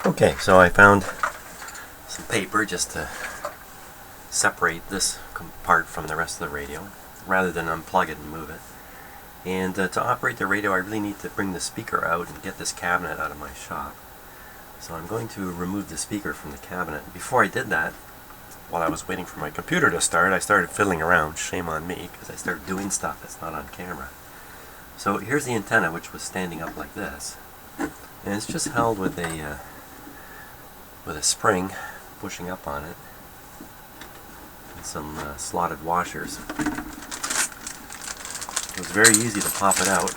Okay, so I found some paper just to separate this part from the rest of the radio, rather than unplug it and move it. And to operate the radio, I really need to bring the speaker out and get this cabinet out of my shop. So I'm going to remove the speaker from the cabinet. Before I did that, while I was waiting for my computer to start, I started fiddling around. Shame on me, because I started doing stuff that's not on camera. So here's the antenna, which was standing up like this, and it's just held with a spring pushing up on it, and some slotted washers. It was very easy to pop it out.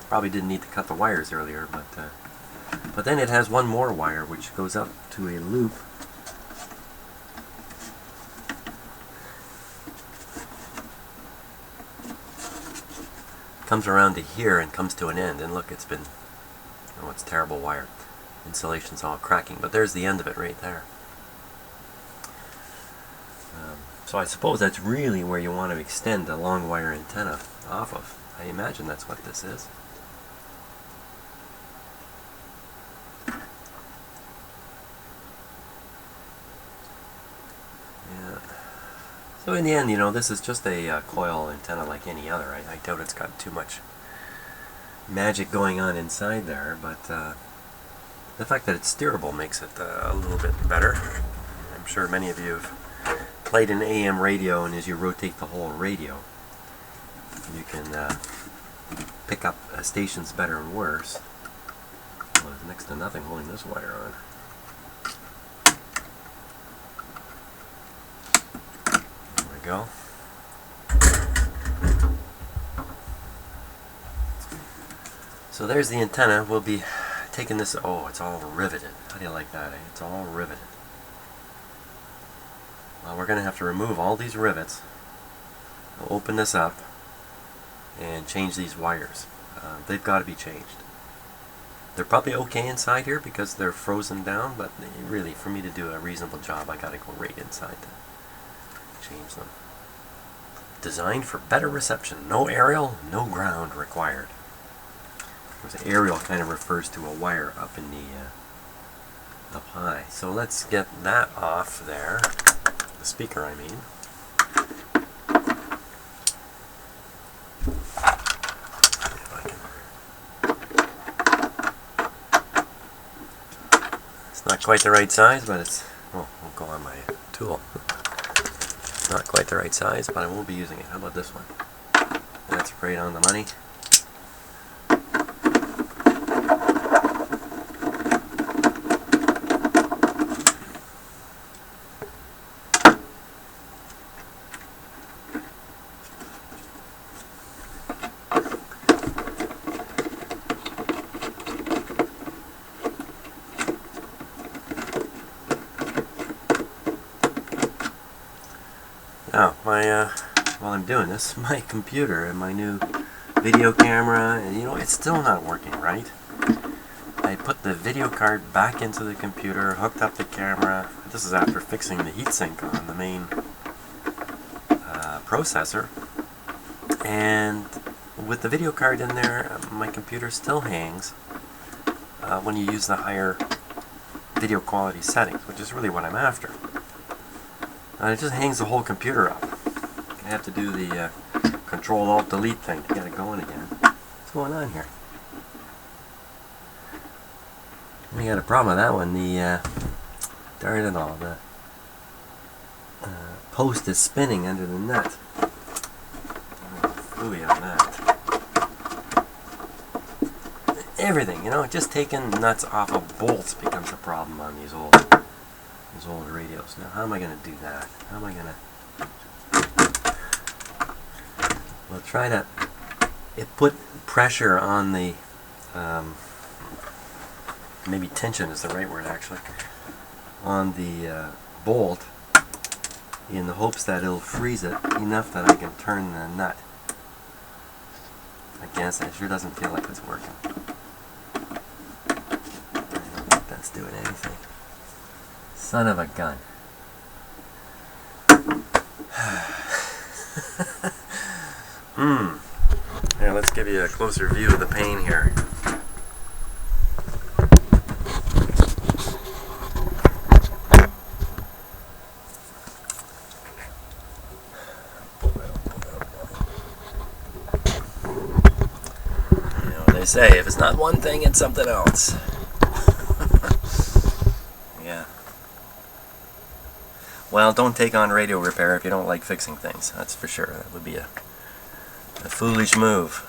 Probably didn't need to cut the wires earlier, but then it has one more wire which goes up to a loop. Comes around to here and comes to an end, and look, it's been, oh, it's terrible wire. Insulation's all cracking, but there's the end of it right there. So I suppose that's really where you want to extend a long wire antenna off of. I imagine that's what this is. Yeah. So in the end, you know, this is just a coil antenna like any other. I doubt it's got too much magic going on inside there, but the fact that it's steerable makes it a little bit better. I'm sure many of you have played an AM radio, and as you rotate the whole radio, you can pick up stations better and worse. Well, there's next to nothing holding this wire on. There we go. So there's the antenna. We'll be taking this. Oh, it's all riveted. How do you like that, eh? It's all riveted. Well, we're going to have to remove all these rivets. We'll open this up and change these wires. They've got to be changed. They're probably okay inside here because they're frozen down, but really, for me to do a reasonable job, I got to go right inside to change them. Designed for better reception. No aerial, no ground required. Of course, aerial kind of refers to a wire up in the up high. So let's get that off there. The speaker, I mean. It's not quite the right size, but it's, oh, won't go on my tool. It's not quite the right size, but I won't be using it. How about this one? That's right on the money. Now, while I'm doing this, my computer and my new video camera, and you know, it's still not working right. I put the video card back into the computer, hooked up the camera. This is after fixing the heatsink on the main processor. And with the video card in there, my computer still hangs when you use the higher video quality settings, which is really what I'm after. It just hangs the whole computer up. I have to do the Control-Alt-Delete thing to get it going again. What's going on here? We got a problem with that one. The darn it all, the post is spinning under the nut. Ooey on that. Everything, you know, just taking nuts off of bolts becomes a problem on these old radios. Now, how am I going to do that? How am I going to... We'll try to put pressure on the... maybe tension is the right word, actually. On the bolt, in the hopes that it'll freeze it enough that I can turn the nut. I guess it sure doesn't feel like it's working. I don't think that's doing anything. Son of a gun. Here, let's give you a closer view of the pane here. say, if it's not one thing, it's something else. Yeah. Well, don't take on radio repair if you don't like fixing things. That's for sure. That would be a foolish move.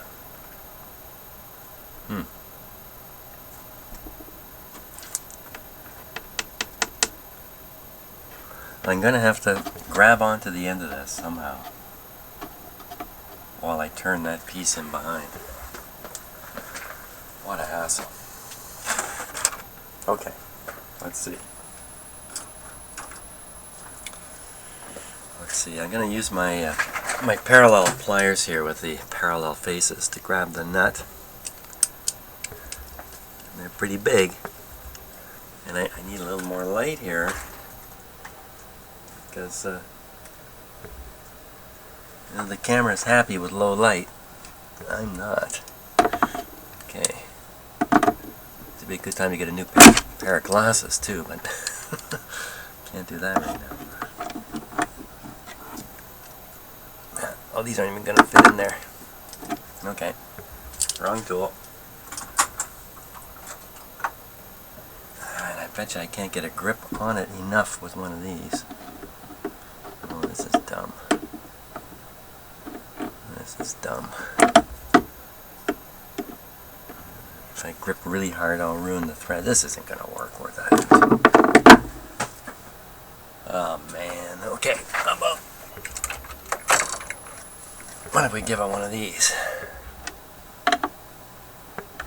I'm going to have to grab onto the end of this somehow while I turn that piece in behind. What a hassle. Okay, let's see. I'm going to use my my parallel pliers here with the parallel faces to grab the nut. And they're pretty big, and I need a little more light here because you know, the camera's happy with low light. I'm not. Okay. It'd be a good time to get a new pair of glasses too, but can't do that right now. Oh, these aren't even going to fit in there. Okay. Wrong tool. And I bet you I can't get a grip on it enough with one of these. Oh, this is dumb. This is dumb. If I grip really hard, I'll ruin the thread. This isn't going to work worth that. Oh, man. Okay. How about... what if we give it one of these?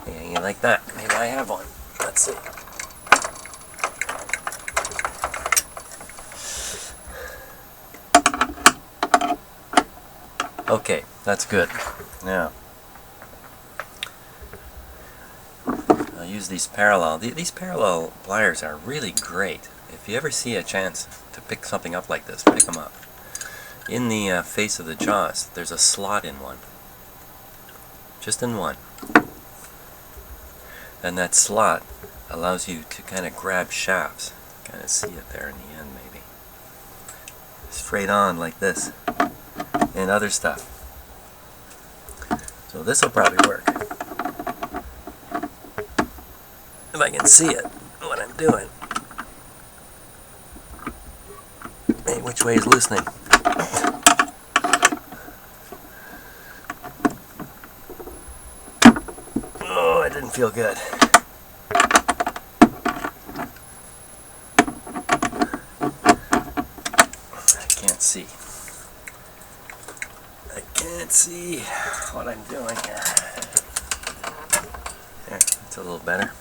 Yeah, you like that? Maybe I have one. Let's see. Okay, that's good. Now, I'll use these parallel. These parallel pliers are really great. If you ever see a chance to pick something up like this, pick them up. In the face of the jaws, there's a slot in one. Just in one. And that slot allows you to kind of grab shafts. Kind of see it there in the end, maybe. Straight on like this. And other stuff. So this will probably work. If I can see it, what I'm doing. Hey, which way is loosening? Oh, it didn't feel good. I can't see. I can't see what I'm doing here. There, it's a little better.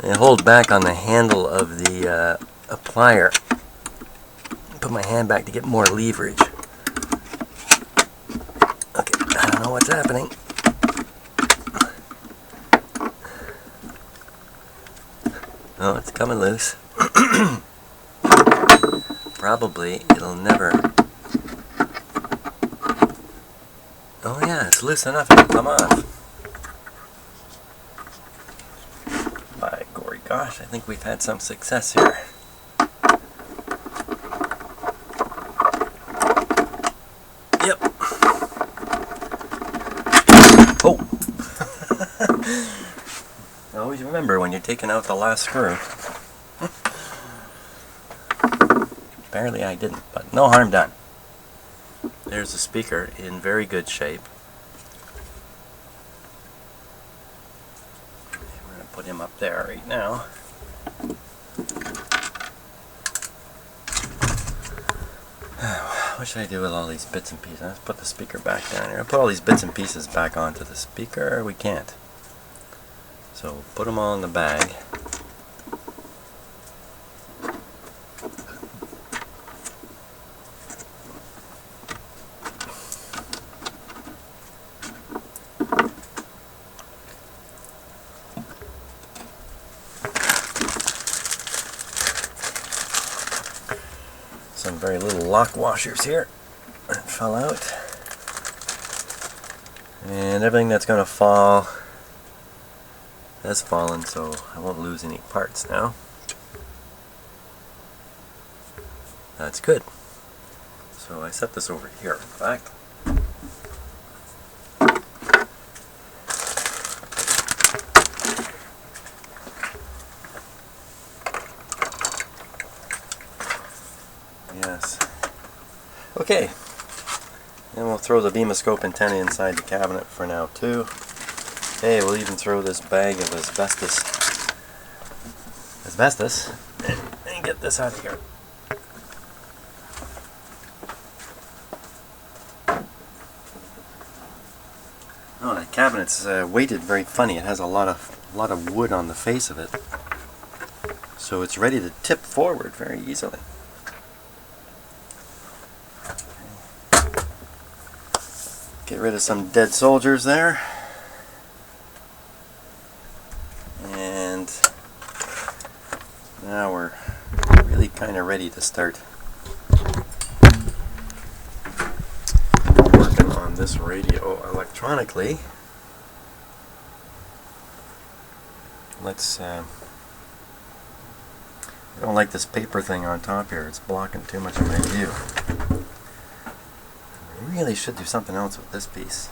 I hold back on the handle of the plier. Put my hand back to get more leverage. Okay, I don't know what's happening. Oh, it's coming loose. Probably it'll never... oh yeah, it's loose enough it'll come off. By gory gosh, I think we've had some success here. Yep. Oh! Always remember when you're taking out the last screw. Apparently I didn't, but no harm done. There's the speaker in very good shape. We're going to put him up there right now. What should I do with all these bits and pieces? Let's put the speaker back down here. I'll put all these bits and pieces back onto the speaker. We can't. So put them all in the bag. Some very little lock washers here that fell out. And everything that's going to fall has fallen, so I won't lose any parts now. That's good. So I set this over here, in fact. Yes. Okay. And we'll throw the beamoscope antenna inside the cabinet for now too. Hey, we'll even throw this bag of asbestos and get this out of here. Oh, that cabinet's weighted very funny. It has a lot of wood on the face of it, so it's ready to tip forward very easily. Get rid of some dead soldiers there. And now we're really kind of ready to start working on this radio electronically. Let's I don't like this paper thing on top here. It's blocking too much of my view. I really should do something else with this piece.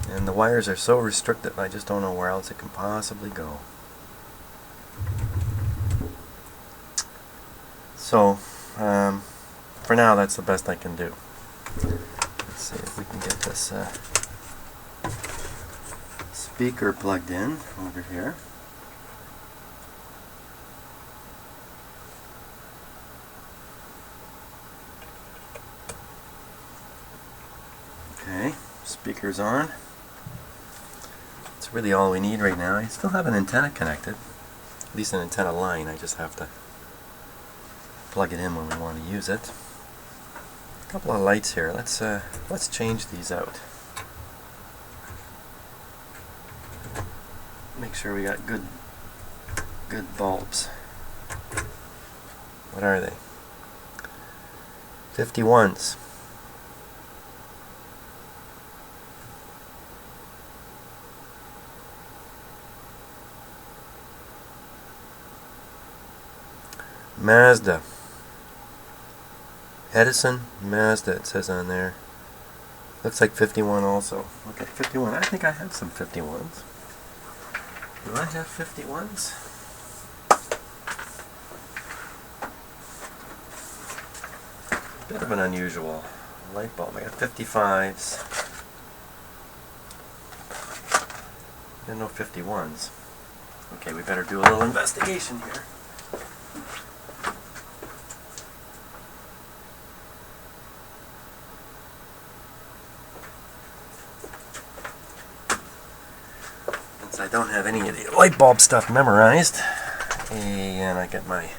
And the wires are so restricted, I just don't know where else it can possibly go. So, for now, that's the best I can do. Let's see if we can get this speaker plugged in over here. Okay, speaker's on. That's really all we need right now. I still have an antenna connected, at least an antenna line. I just have to plug it in when we want to use it. A couple of lights here. Let's change these out. Make sure we got good bulbs. What are they? 51s. Mazda. Edison, Mazda, it says on there. Looks like 51 also. Okay, 51. I think I have some 51s. Do I have 51s? Bit of an unusual light bulb. I got 55s. And no 51s. Okay, we better do a little investigation here. I don't have any of the light bulb stuff memorized, and I get my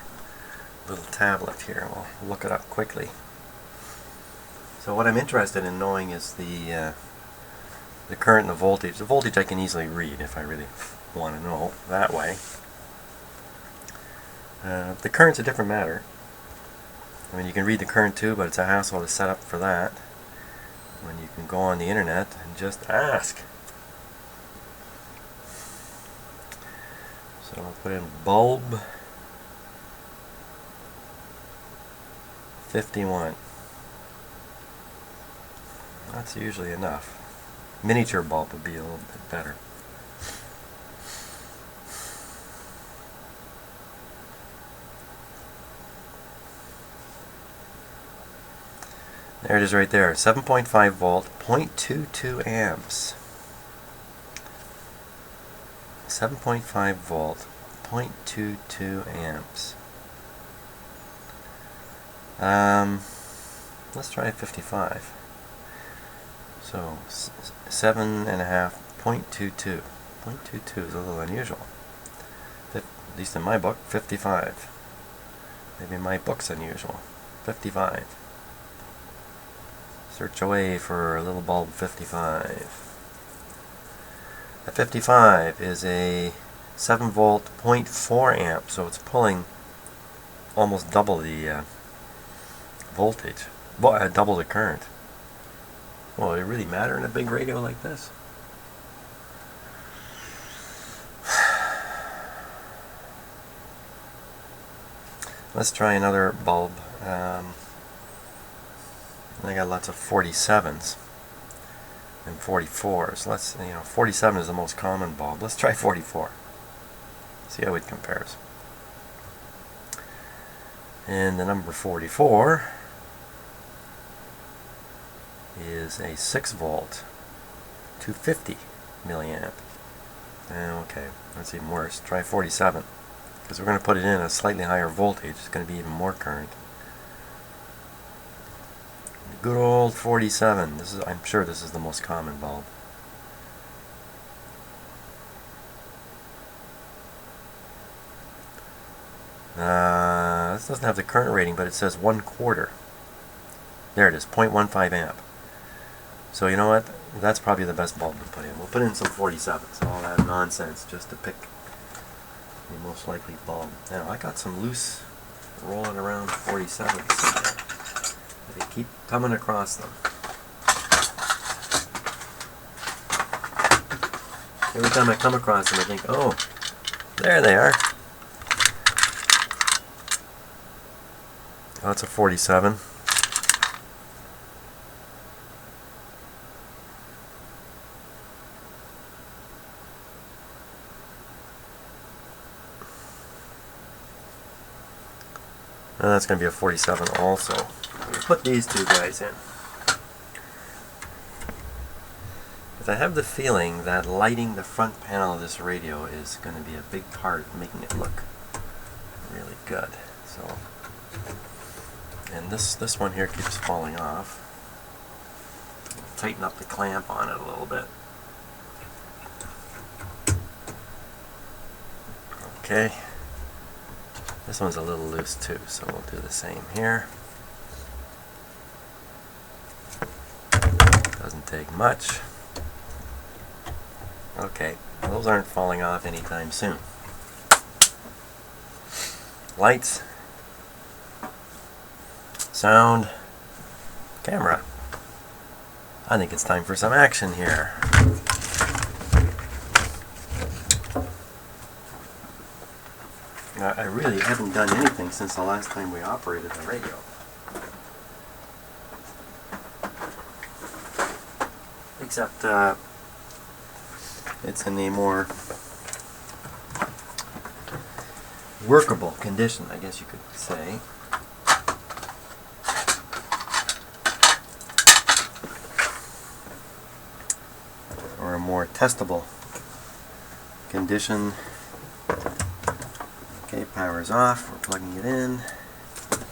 little tablet here. We'll look it up quickly. So what I'm interested in knowing is the current and the voltage. The voltage I can easily read if I really want to know that way. The current's a different matter. I mean, you can read the current too, but it's a hassle to set up for that when you can go on the internet and just ask. So I'll put in bulb 51. That's usually enough. Miniature bulb would be a little bit better. There it is right there. 7.5 volt, 0.22 amps. 7.5 volt, 0.22 amps. Let's try 55. So 7.5, 0.22. 0.22 is a little unusual. At least in my book, 55. Maybe my book's unusual. 55. Search away for a little bulb 55. A 55 is a 7 volt 0.4 amp, so it's pulling almost double the voltage, double the current. Well, it really matter in a big radio like this? Let's try another bulb. I got lots of 47s and 44s. Let's, 47 is the most common bulb. Let's try 44. See how it compares. And the number 44 is a 6 volt, 250 milliamp. Okay, that's even worse. Try 47, because we're going to put it in a slightly higher voltage. It's going to be even more current. Good old 47. I'm sure this is the most common bulb. This doesn't have the current rating, but it says 1/4. There it is, 0.15 amp. So you know what? That's probably the best bulb to put in. We'll put in some 47s, all that nonsense, just to pick the most likely bulb. Now, I got some loose rolling around 47s. They keep coming across them. Every time I come across them, I think, oh, there they are. Oh, it's a 47. And that's going to be a 47 also. We'll put these two guys in. Because I have the feeling that lighting the front panel of this radio is going to be a big part of making it look really good. So, and this one here keeps falling off. Tighten up the clamp on it a little bit. Okay. This one's a little loose too, so we'll do the same here. Doesn't take much. Okay, those aren't falling off anytime soon. Lights, sound, camera. I think it's time for some action here. I really haven't done anything since the last time we operated the radio. Except it's in a more workable condition, I guess you could say. Or a more testable condition. Okay, power's off. We're plugging it in.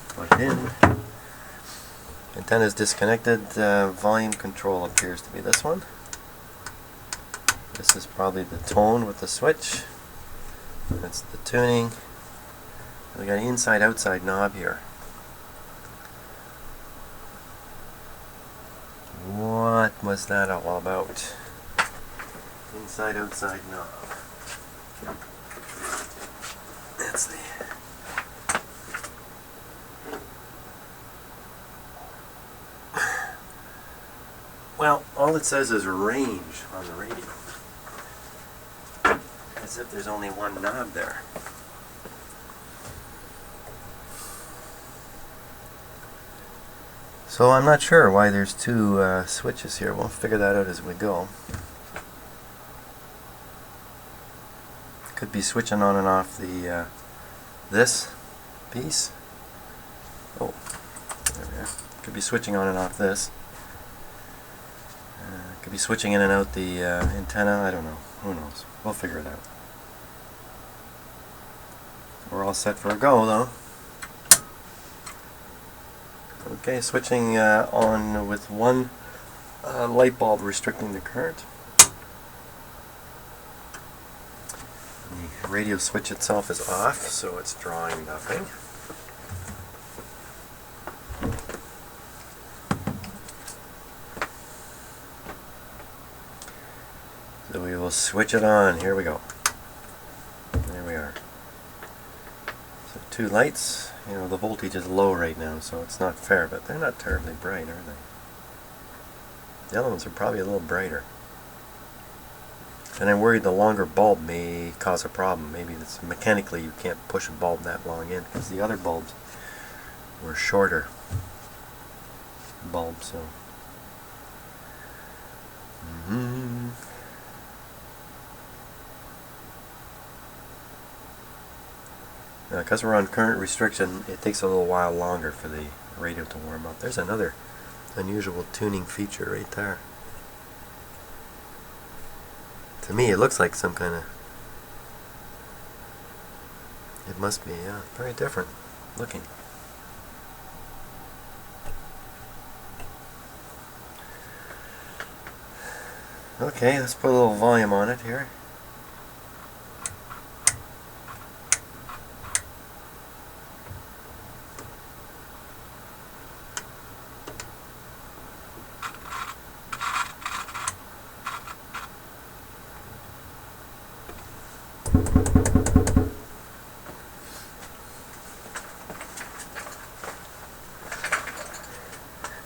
Plug it in. Antenna is disconnected. Volume control appears to be this one. This is probably the tone with the switch. That's the tuning. We got an inside-outside knob here. What was that all about? Inside-outside knob. That's the... Well, all it says is range on the radio. As if there's only one knob there. So I'm not sure why there's two switches here. We'll figure that out as we go. Could be switching on and off the this piece. Oh, there we are. Could be switching on and off this. Could be switching in and out the antenna. I don't know. Who knows? We'll figure it out. We're all set for a go, though. Okay, switching on with one light bulb restricting the current. The radio switch itself is off, so it's drawing nothing. So we will switch it on. Here we go. There we are. So two lights. You know, the voltage is low right now, so it's not fair, but they're not terribly bright, are they? The other ones are probably a little brighter. And I'm worried the longer bulb may cause a problem. Maybe it's mechanically you can't push a bulb that long in, because the other bulbs were shorter bulbs. So now, because we're on current restriction, it takes a little while longer for the radio to warm up. There's another unusual tuning feature right there. To me, it looks like some kind of... It must be, yeah, very different looking. Okay, let's put a little volume on it here.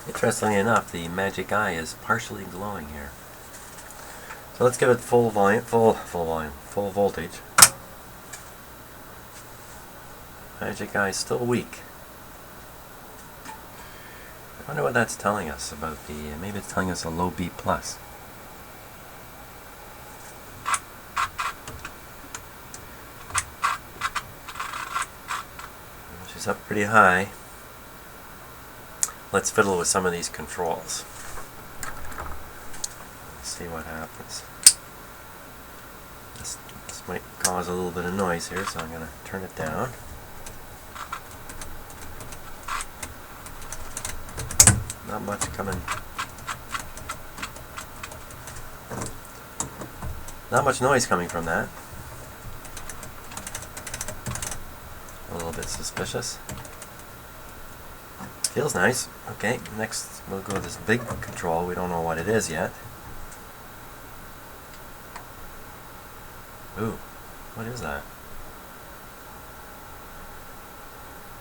Interestingly enough, the magic eye is partially glowing here. So let's give it full volume, full voltage. Magic eye is still weak. I wonder what that's telling us about the, maybe it's telling us a low B+. She's up pretty high. Let's fiddle with some of these controls. Let's see what happens. This might cause a little bit of noise here, so I'm going to turn it down. Not much coming. Not much noise coming from that. A little bit suspicious. Feels nice. Okay, next we'll go to this big control. We don't know what it is yet. Ooh, what is that?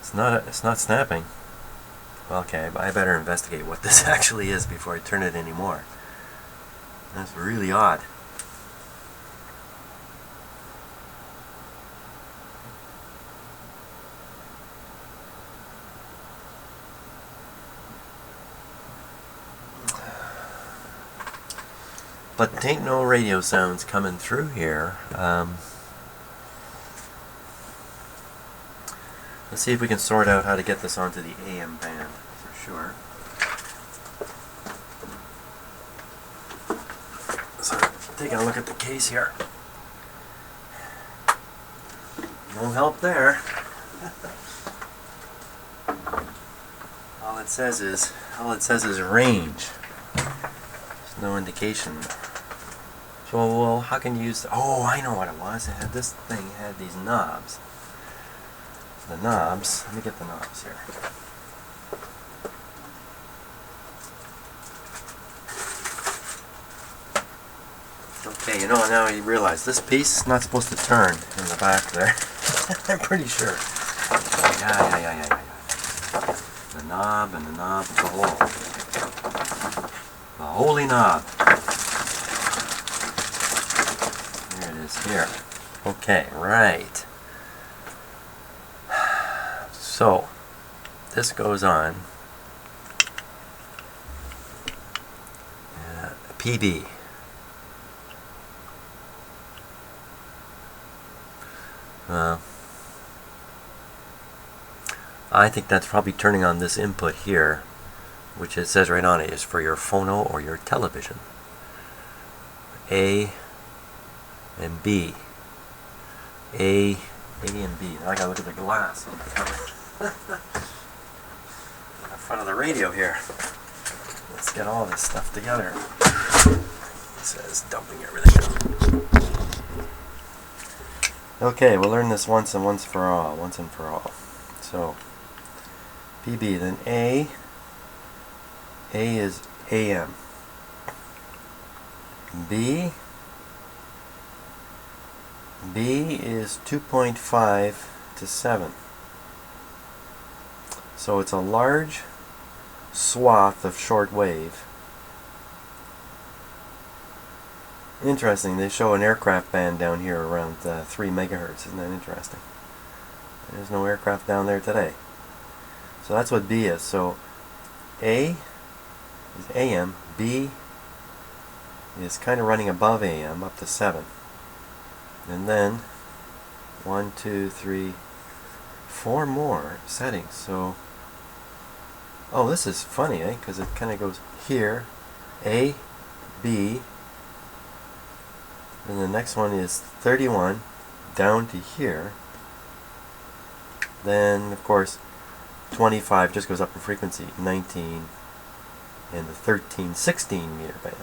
It's not snapping. Well, okay, but I better investigate what this actually is before I turn it anymore. That's really odd. But ain't no radio sounds coming through here. Let's see if we can sort out how to get this onto the AM band for sure. So, taking a look at the case here. No help there. All it says is range. There's no indication. So, well, how can you use... Oh, I know what it was. This thing had these knobs. The knobs... Let me get the knobs here. Okay, you know, now you realize this piece is not supposed to turn in the back there. I'm pretty sure. Yeah. The knob and the knob, the hole. The holy knob. Here. Okay, right. So, this goes on PB. I think that's probably turning on this input here, which it says right on it is for your phono or your television. A and B. A and B. Now I gotta look at the glass on the cover. In front of the radio here. Let's get all this stuff together. It says dumping everything. Okay, we'll learn this once and for all. So, PB, then A is AM. B is 2.5 to 7. So it's a large swath of short wave. Interesting. They show an aircraft band down here around 3 megahertz. Isn't that interesting? There's no aircraft down there today. So that's what B is. So A is AM. B is kind of running above AM up to 7. And then 1, 2, 3, 4 more settings. So, oh, this is funny, eh? Because it kind of goes here, A, B, and the next one is 31 down to here. Then, of course, 25 just goes up in frequency, 19, and the 13, 16 meter band.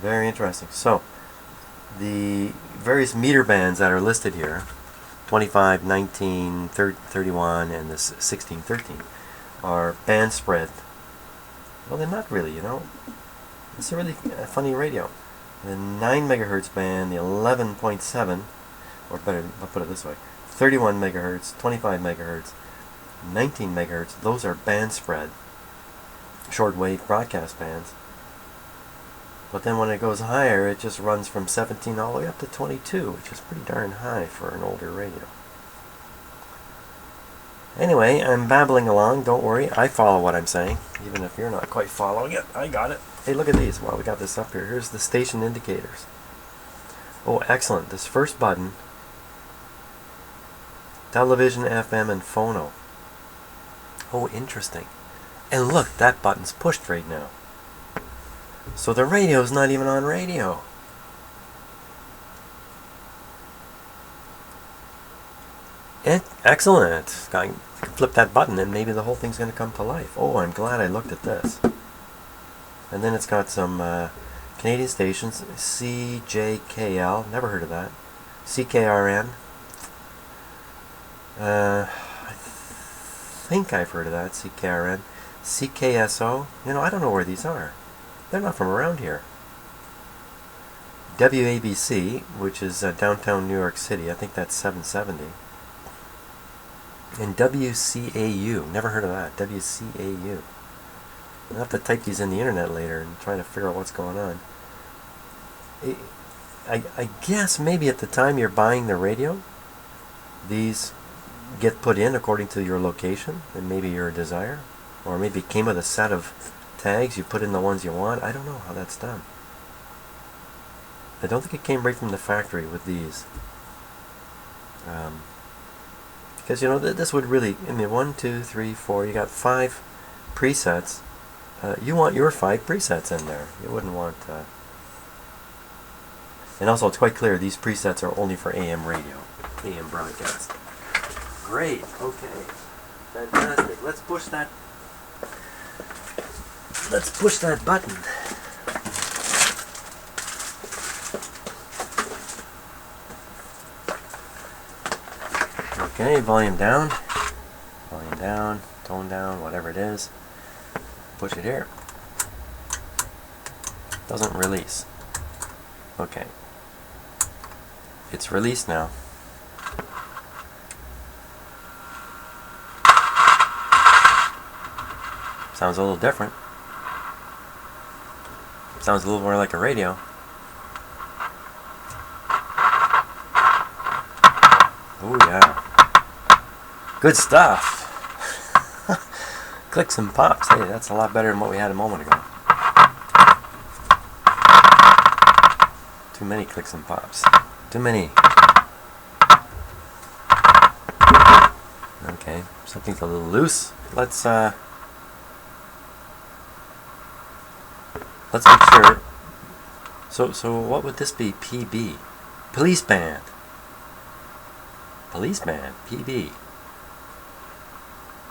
Very interesting. So, the various meter bands that are listed here, 25, 19, 31, and this 16, 13, are band spread. Well, they're not really, you know. It's a really funny radio. The 9 megahertz band, the 11.7, or better, I'll put it this way, 31 megahertz, 25 megahertz, 19 megahertz, those are band spread, shortwave broadcast bands. But then when it goes higher, it just runs from 17 all the way up to 22, which is pretty darn high for an older radio. Anyway, I'm babbling along. Don't worry, I follow what I'm saying. Even if you're not quite following it, I got it. Hey, look at these. Well, we got this up here. Here's the station indicators. Oh, excellent. This first button, television, FM, and phono. Oh, interesting. And look, that button's pushed right now. So the radio's not even on radio. Excellent. I can flip that button and maybe the whole thing's going to come to life. Oh, I'm glad I looked at this. And then it's got some Canadian stations. CJKL, never heard of that. CKRN. I think I've heard of that. CKRN. CKSO. You know, I don't know where these are. They're not from around here. WABC, which is downtown New York City. I think that's 770. And WCAU. Never heard of that. WCAU. I'll have to type these in the internet later and try to figure out what's going on. I guess maybe at the time you're buying the radio, these get put in according to your location and maybe your desire. Or maybe it came with a set of tags, you put in the ones you want. I don't know how that's done. I don't think it came right from the factory with these. Because, you know, this would really, I mean, 1, 2, 3, 4, you got 5 presets. You want your 5 presets in there. You wouldn't want... And also, it's quite clear, these presets are only for AM radio, AM broadcast. Great, okay. Fantastic. Let's push that button. Okay, volume down, tone down, whatever it is. Push it here. Doesn't release. Okay. It's released now. Sounds a little different. Sounds a little more like a radio. Oh yeah. Good stuff. Clicks and pops. Hey, that's a lot better than what we had a moment ago. Too many clicks and pops. Too many. Okay, something's a little loose. Let's make sure. So what would this be? PB. Police band. Police band. PB.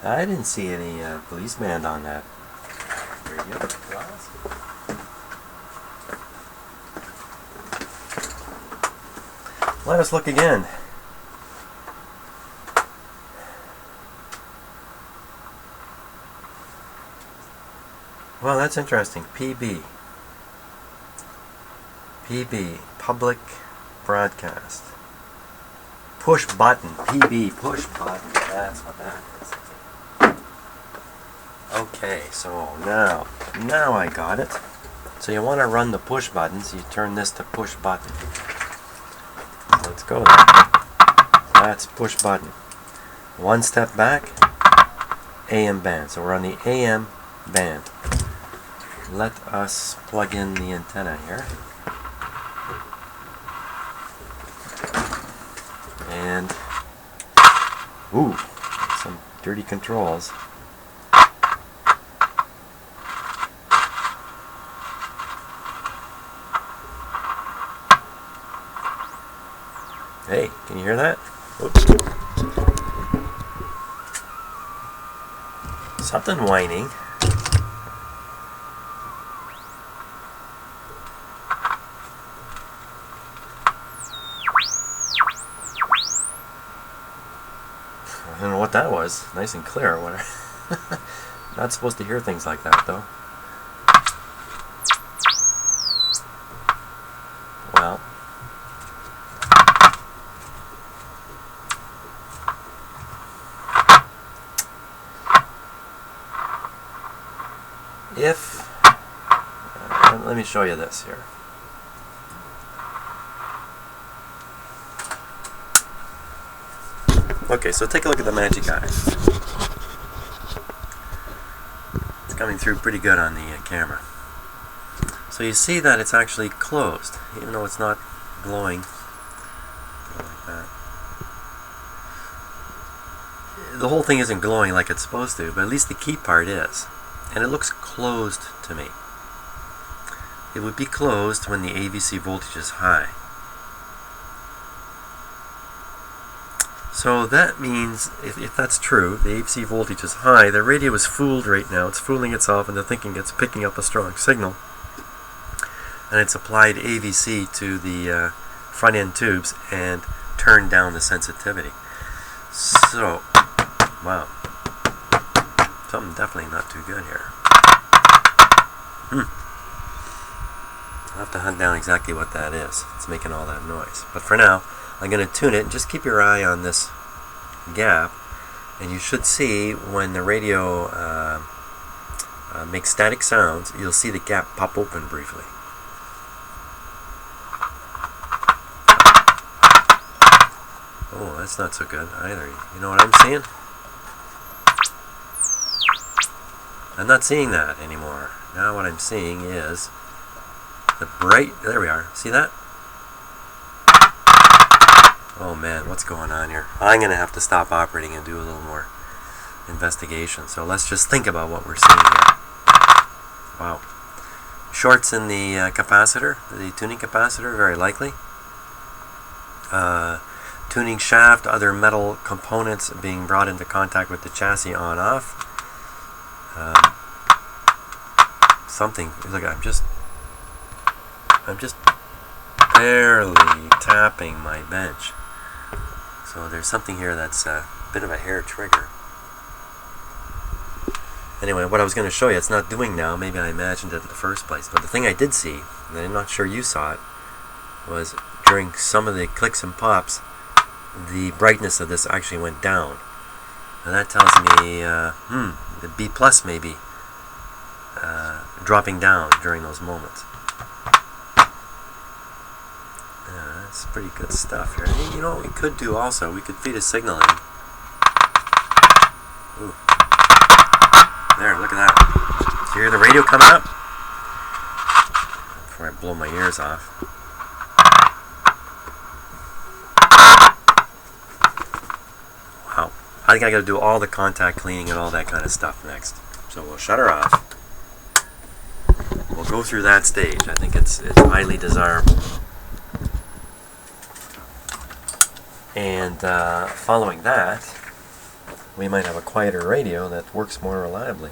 I didn't see any police band on that radio. Let us look again. Well, that's interesting. PB. PB. Public broadcast. Push button. PB. Push button. That's what that is. Okay, so now I got it. So you want to run the push buttons. You turn this to push button. Let's go there. That's push button. One step back, AM band. So we're on the AM band. Let us plug in the antenna here. And, ooh, some dirty controls. Hey, can you hear that? Oops. Something whining. I don't know what that was. Nice and clear. Not supposed to hear things like that, though. Well, let me show you this here. Okay, so take a look at the magic eye. It's coming through pretty good on the camera. So you see that it's actually closed, even though it's not glowing like that. The whole thing isn't glowing like it's supposed to, but at least the key part is. And it looks closed to me. It would be closed when the AVC voltage is high. So that means, if that's true, the AVC voltage is high, the radio is fooled right now. It's fooling itself into thinking it's picking up a strong signal. And it's applied AVC to the front end tubes and turned down the sensitivity. So, wow. Something definitely not too good here. I'll have to hunt down exactly what that is. It's making all that noise. But for now, I'm going to tune it and just keep your eye on this gap, and you should see when the radio makes static sounds, you'll see the gap pop open briefly. Oh, that's not so good either. You know what I'm seeing? I'm not seeing that anymore. Now what I'm seeing is the bright, there we are, see that? Oh man, what's going on here? I'm going to have to stop operating and do a little more investigation. So let's just think about what we're seeing here. Wow. Shorts in the capacitor, the tuning capacitor, very likely. Tuning shaft, other metal components being brought into contact with the chassis on-off. Something, look, I'm just barely tapping my bench. So there's something here that's a bit of a hair trigger. Anyway, what I was going to show you, it's not doing now. Maybe I imagined it in the first place. But the thing I did see, and I'm not sure you saw it, was during some of the clicks and pops, the brightness of this actually went down. And that tells me the B plus may be dropping down during those moments. That's pretty good stuff here. You know what we could do also? We could feed a signal in. Ooh. There, look at that. Do you hear the radio coming up? Before I blow my ears off. Wow. I think I gotta do all the contact cleaning and all that kind of stuff next. So we'll shut her off. We'll go through that stage. I think it's highly desirable. And following that, we might have a quieter radio that works more reliably.